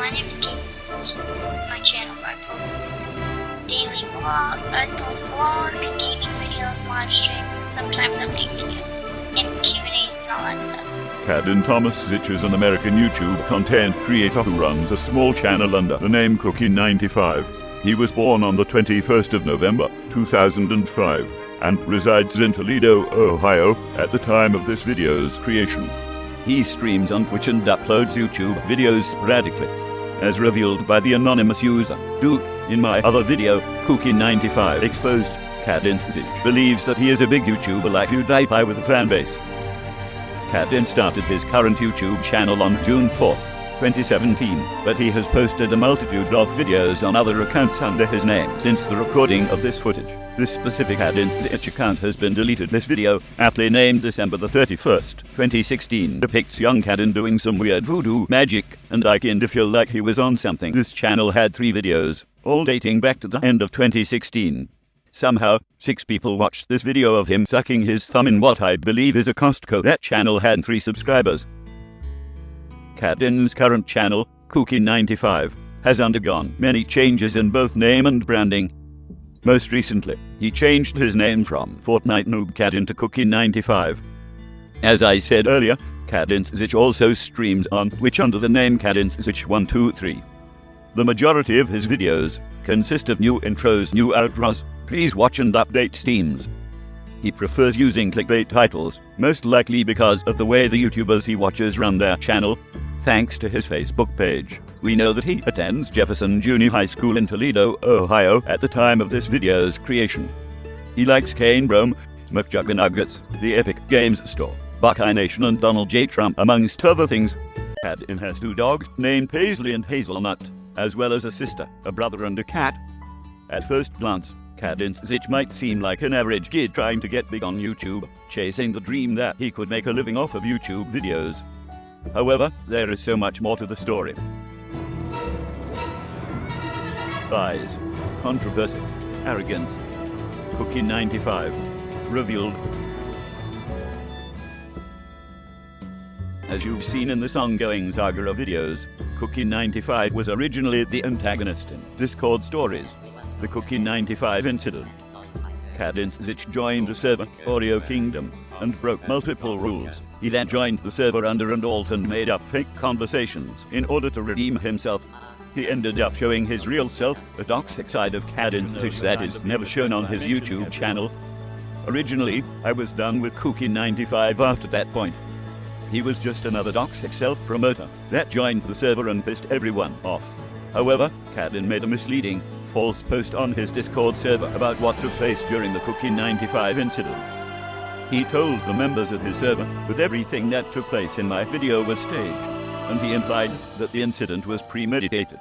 my name is Kadin. My channel is daily vlog. I post vlogs, gaming videos, live streams, sometimes update videos, and Q&As and all that stuff. Kadin Thomas Szych is an American YouTube content creator who runs a small channel under the name Cookie95. He was born on the 21st of November, 2005, and resides in Toledo, Ohio, at the time of this video's creation. He streams on Twitch and uploads YouTube videos sporadically. As revealed by the anonymous user, Dude, in my other video, Cookie95 exposed, Kadin Szych believes that he is a big YouTuber like PewDiePie with a fanbase. Kadin started his current YouTube channel on June 4, 2017, but he has posted a multitude of videos on other accounts under his name since the recording of this footage. This specific Kadin Szych account has been deleted. This video, aptly named December the 31st, 2016, depicts young Kadin doing some weird voodoo magic, and I kind of feel like he was on something. This channel had 3 videos, all dating back to the end of 2016. Somehow, 6 people watched this video of him sucking his thumb in what I believe is a Costco. That channel had 3 subscribers. Kadin's current channel, Cookie95, has undergone many changes in both name and branding. Most recently, he changed his name from Fortnite Noob Kadin to Cookie95. As I said earlier, Kadin Szych also streams on Twitch under the name Kadin Szych 123. The majority of his videos consist of new intros, new outros, please watch and update streams. He prefers using clickbait titles, most likely because of the way the YouTubers he watches run their channel. Thanks to his Facebook page, we know that he attends Jefferson Junior High School in Toledo, Ohio, at the time of this video's creation. He likes Kane Brome, McJuggernuggets, the Epic Games Store, Buckeye Nation and Donald J. Trump, amongst other things. Kadin has 2 dogs, named Paisley and Hazelnut, as well as a sister, a brother and a cat. At first glance, Kadin Szych might seem like an average kid trying to get big on YouTube, chasing the dream that he could make a living off of YouTube videos. However, there is so much more to the story. Lies, controversy, arrogance. Cookie95 revealed. As you've seen in this ongoing saga of videos, Cookie95 was originally the antagonist in Discord stories, the Cookie95 incident. Kadin Szych joined a server, Oreo Kingdom, and broke multiple rules. He then joined the server under an alt and made up fake conversations in order to redeem himself. He ended up showing his real self, a toxic side of Kadin Szych that is never shown on his YouTube channel. Originally, I was done with Cookie95 after that point. He was just another toxic self-promoter that joined the server and pissed everyone off. However, Kadin made a misleading, false post on his Discord server about what took place during the Cookie95 incident. He told the members of his server that everything that took place in my video was staged, and he implied that the incident was premeditated.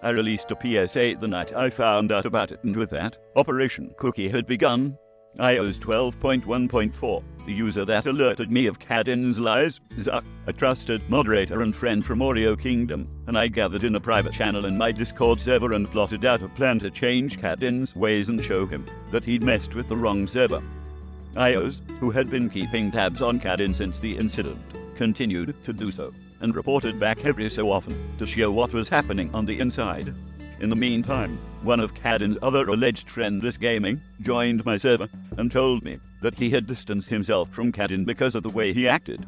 I released a PSA the night I found out about it, and with that, Operation Cookie had begun. iOS 12.1.4, the user that alerted me of Kadin's lies, Szych, a trusted moderator and friend from Oreo Kingdom, and I gathered in a private channel in my Discord server and plotted out a plan to change Kadin's ways and show him that he'd messed with the wrong server. iOS, who had been keeping tabs on Kadin since the incident, continued to do so, and reported back every so often to show what was happening on the inside. In the meantime, one of Kadin's other alleged friends, Gaming, joined my server and told me that he had distanced himself from Kadin because of the way he acted.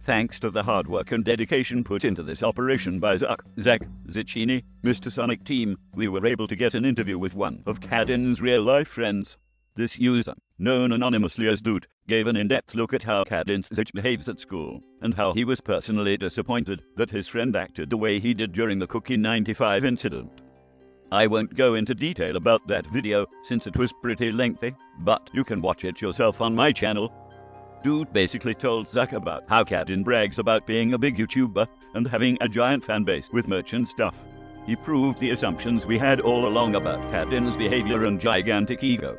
Thanks to the hard work and dedication put into this operation by Szych, Zichini, Mr. Sonic team, we were able to get an interview with one of Kadin's real-life friends. This user, known anonymously as Dude, gave an in-depth look at how Kadin Szych behaves at school, and how he was personally disappointed that his friend acted the way he did during the Cookie95 incident. I won't go into detail about that video, since it was pretty lengthy, but you can watch it yourself on my channel. Dude basically told Szych about how Kadin brags about being a big YouTuber, and having a giant fanbase with merch and stuff. He proved the assumptions we had all along about Kadin's behavior and gigantic ego.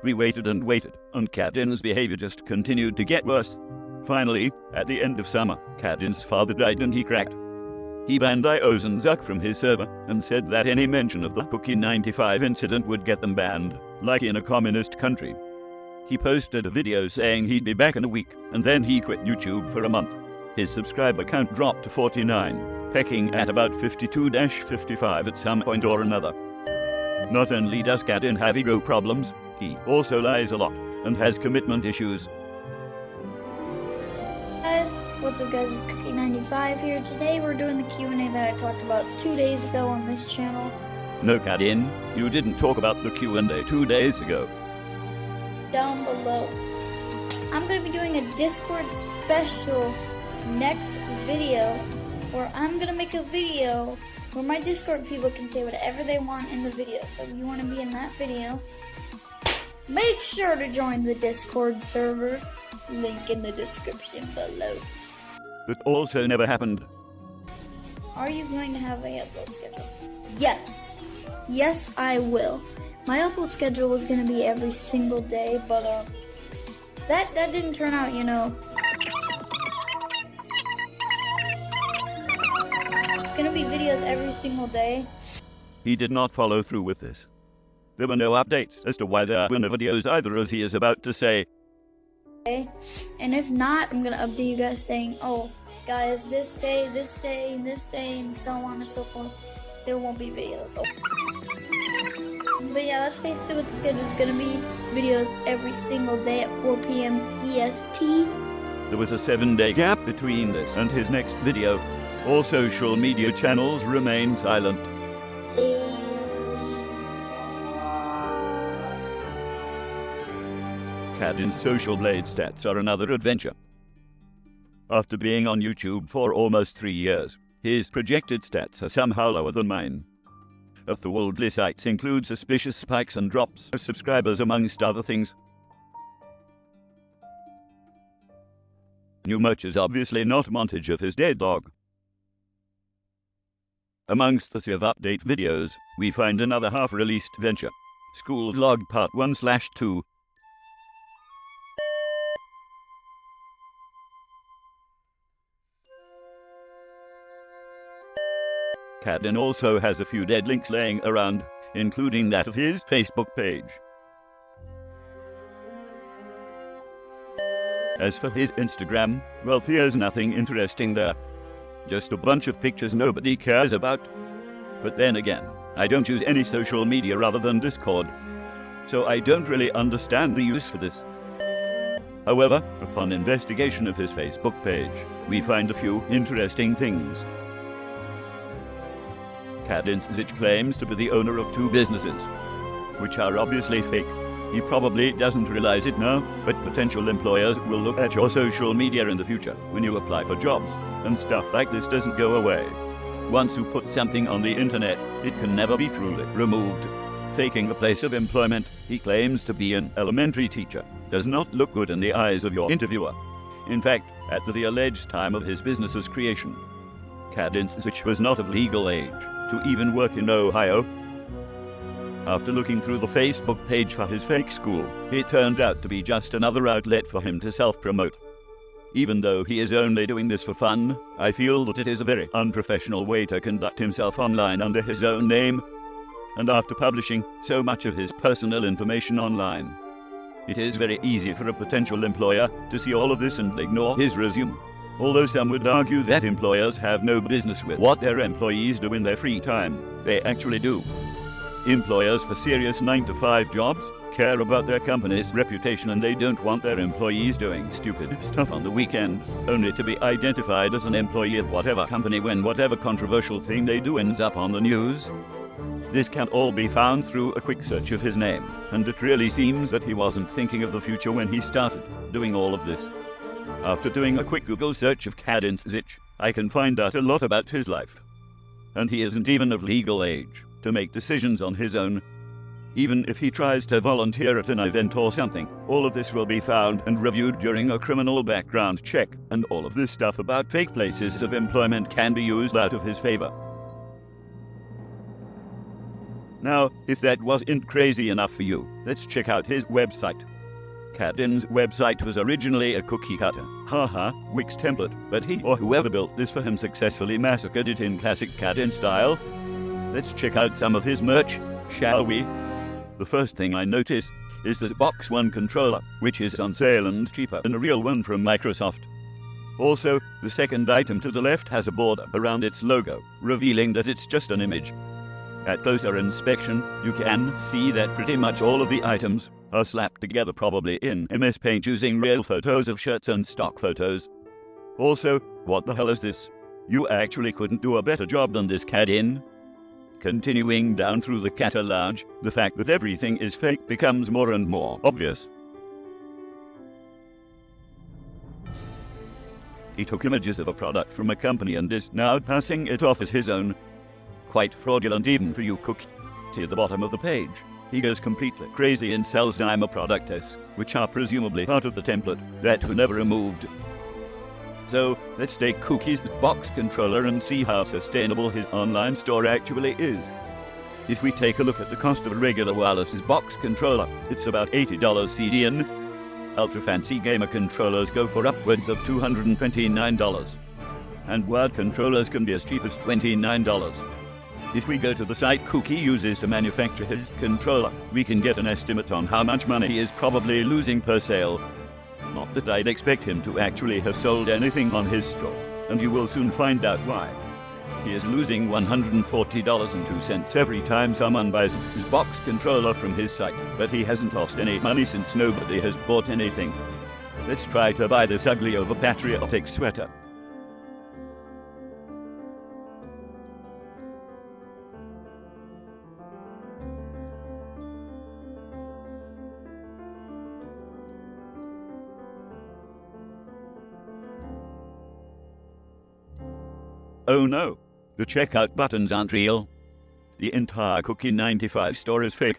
We waited and waited, and Kadin's behavior just continued to get worse. Finally, at the end of summer, Kadin's father died and he cracked. He banned iOS and Szych from his server, and said that any mention of the Cookie95 incident would get them banned, like in a communist country. He posted a video saying he'd be back in a week, and then he quit YouTube for a month. His subscriber count dropped to 49, pecking at about 52-55 at some point or another. Not only does Kadin have ego problems, he also lies a lot and has commitment issues. Guys, what's up guys, it's Cookie95 here. Today we're doing the Q&A that I talked about 2 days ago on this channel. No, Kadin, you didn't talk about the Q&A 2 days ago. Down below. I'm going to be doing a Discord special next video where I'm going to make a video where my Discord people can say whatever they want in the video. So if you want to be in that video, make sure to join the Discord server. Link in the description below. That also never happened. Are you going to have a upload schedule? Yes. Yes, I will. My upload schedule was going to be every single day, but that didn't turn out, you know. It's going to be videos every single day. He did not follow through with this. There were no updates as to why there were no videos either, as he is about to say. And if not, I'm going to update you guys saying, oh, guys, this day, and so on and so forth. There won't be videos. But yeah, that's basically what the schedule is going to be. Videos every single day at 4 p.m. EST. There was a 7-day gap between this and his next video. All social media channels remain silent. Kadin's social blade stats are another adventure. After being on YouTube for almost 3 years, his projected stats are somehow lower than mine. Of the worldly sites include suspicious spikes and drops of subscribers amongst other things. New merch is obviously not a montage of his dead dog. Amongst the sea of update videos, we find another half-released venture, School Vlog Part 1/2. Kadin also has a few dead links laying around, including that of his Facebook page. As for his Instagram, well, there's nothing interesting there. Just a bunch of pictures nobody cares about. But then again, I don't use any social media other than Discord, so I don't really understand the use for this. However, upon investigation of his Facebook page, we find a few interesting things. Kadin Szych claims to be the owner of 2 businesses, which are obviously fake. He probably doesn't realize it now, but potential employers will look at your social media in the future when you apply for jobs, and stuff like this doesn't go away. Once you put something on the internet, it can never be truly removed. Faking a place of employment, he claims to be an elementary teacher, does not look good in the eyes of your interviewer. In fact, at the alleged time of his business's creation, Kadin Szych was not of legal age to even work in Ohio. After looking through the Facebook page for his fake school, it turned out to be just another outlet for him to self-promote. Even though he is only doing this for fun, I feel that it is a very unprofessional way to conduct himself online under his own name, and after publishing so much of his personal information online. It is very easy for a potential employer to see all of this and ignore his resume. Although some would argue that employers have no business with what their employees do in their free time, they actually do. Employers for serious 9-to-5 jobs care about their company's reputation, and they don't want their employees doing stupid stuff on the weekend, only to be identified as an employee of whatever company when whatever controversial thing they do ends up on the news. This can all be found through a quick search of his name, and it really seems that he wasn't thinking of the future when he started doing all of this. After doing a quick Google search of Kadin Szych, I can find out a lot about his life. And he isn't even of legal age to make decisions on his own. Even if he tries to volunteer at an event or something, all of this will be found and reviewed during a criminal background check, and all of this stuff about fake places of employment can be used out of his favor. Now, if that wasn't crazy enough for you, let's check out his website. Kadin's website was originally a cookie cutter, Wix template, but he or whoever built this for him successfully massacred it in classic Kadin style. Let's check out some of his merch, shall we? The first thing I notice is the Box One controller, which is on sale and cheaper than a real one from Microsoft. Also, the second item to the left has a border around its logo, revealing that it's just an image. At closer inspection, you can see that pretty much all of the items are slapped together, probably in MS Paint, using real photos of shirts and stock photos. Also, what the hell is this? You actually couldn't do a better job than this, Kadin. Continuing down through the catalog, the fact that everything is fake becomes more and more obvious. He took images of a product from a company and is now passing it off as his own. Quite fraudulent even for you, Cookie. At the bottom of the page, he goes completely crazy and sells Dyma products, which are presumably part of the template that were never removed. So, let's take Cookie's box controller and see how sustainable his online store actually is. If we take a look at the cost of a regular wireless box controller, it's about $80 CDN. Ultra fancy gamer controllers go for upwards of $229. And wired controllers can be as cheap as $29. If we go to the site Cookie uses to manufacture his controller, we can get an estimate on how much money he is probably losing per sale. Not that I'd expect him to actually have sold anything on his store, and you will soon find out why. He is losing $140.02 every time someone buys his box controller from his site, but he hasn't lost any money since nobody has bought anything. Let's try to buy this ugly over-patriotic sweater. Oh no, the checkout buttons aren't real. The entire Cookie95 store is fake,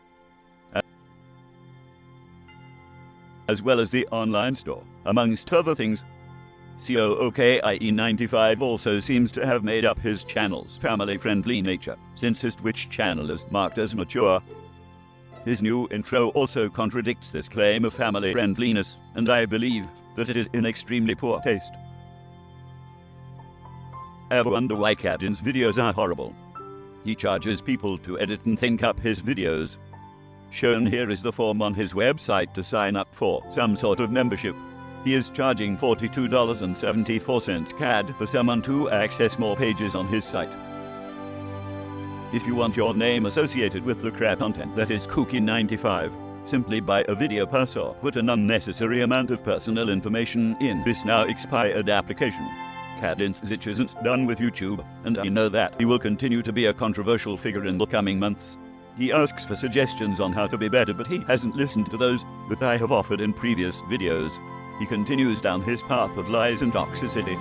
as well as the online store, amongst other things. Cookie95 also seems to have made up his channel's family-friendly nature, since his Twitch channel is marked as mature. His new intro also contradicts this claim of family-friendliness, and I believe that it is in extremely poor taste. Ever wonder why Kadin's videos are horrible? He charges people to edit and think up his videos. Shown here is the form on his website to sign up for some sort of membership. He is charging $42.74 CAD for someone to access more pages on his site. If you want your name associated with the crap content that is Cookie95, simply buy a video pass or put an unnecessary amount of personal information in this now expired application. Kadin Szych isn't done with YouTube, and I know that he will continue to be a controversial figure in the coming months. He asks for suggestions on how to be better, but he hasn't listened to those that I have offered in previous videos. He continues down his path of lies and toxicity.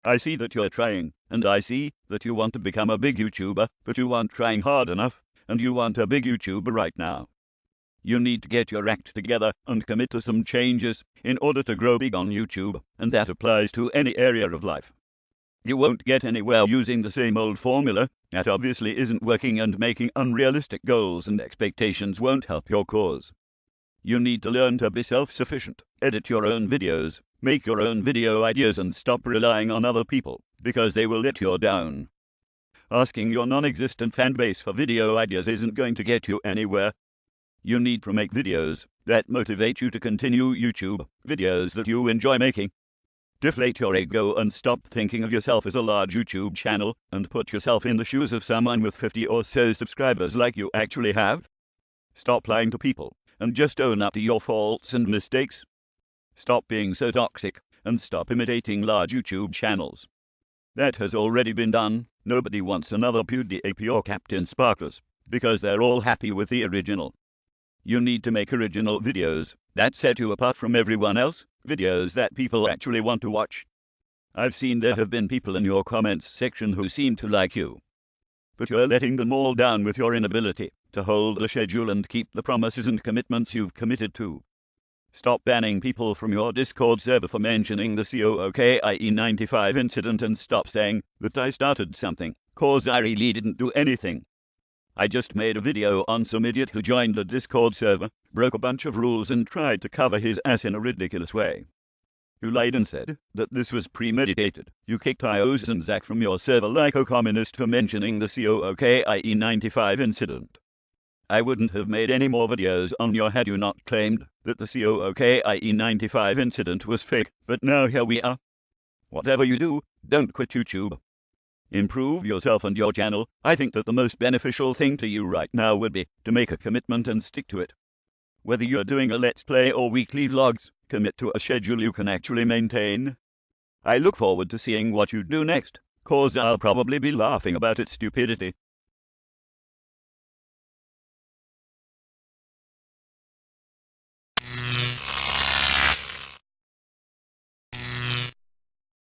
I see that you're trying, and I see that you want to become a big YouTuber, but you aren't trying hard enough, and you want a big YouTuber right now. You need to get your act together and commit to some changes in order to grow big on YouTube, and that applies to any area of life. You won't get anywhere using the same old formula. That obviously isn't working, and making unrealistic goals and expectations won't help your cause. You need to learn to be self-sufficient, edit your own videos, make your own video ideas, and stop relying on other people, because they will let you down. Asking your non-existent fanbase for video ideas isn't going to get you anywhere. You need to make videos that motivate you to continue YouTube, videos that you enjoy making. Deflate your ego and stop thinking of yourself as a large YouTube channel, and put yourself in the shoes of someone with 50 or so subscribers like you actually have. Stop lying to people, and just own up to your faults and mistakes. Stop being so toxic, and stop imitating large YouTube channels. That has already been done. Nobody wants another PewDiePie or Captain Sparklers, because they're all happy with the original. You need to make original videos that set you apart from everyone else, videos that people actually want to watch. I've seen there have been people in your comments section who seem to like you, but you're letting them all down with your inability to hold the schedule and keep the promises and commitments you've committed to. Stop banning people from your Discord server for mentioning the Cookie95 incident, and stop saying that I started something, cause I really didn't do anything. I just made a video on some idiot who joined the Discord server, broke a bunch of rules, and tried to cover his ass in a ridiculous way. You lied and said that this was premeditated. You kicked iOS and Zach from your server like a communist for mentioning the Cookie95 incident. I wouldn't have made any more videos on your had you not claimed that the Cookie95 incident was fake, but now here we are. Whatever you do, don't quit YouTube. Improve yourself and your channel. I think that the most beneficial thing to you right now would be to make a commitment and stick to it. Whether you're doing a Let's Play or weekly vlogs, commit to a schedule you can actually maintain. I look forward to seeing what you do next, cause I'll probably be laughing about its stupidity.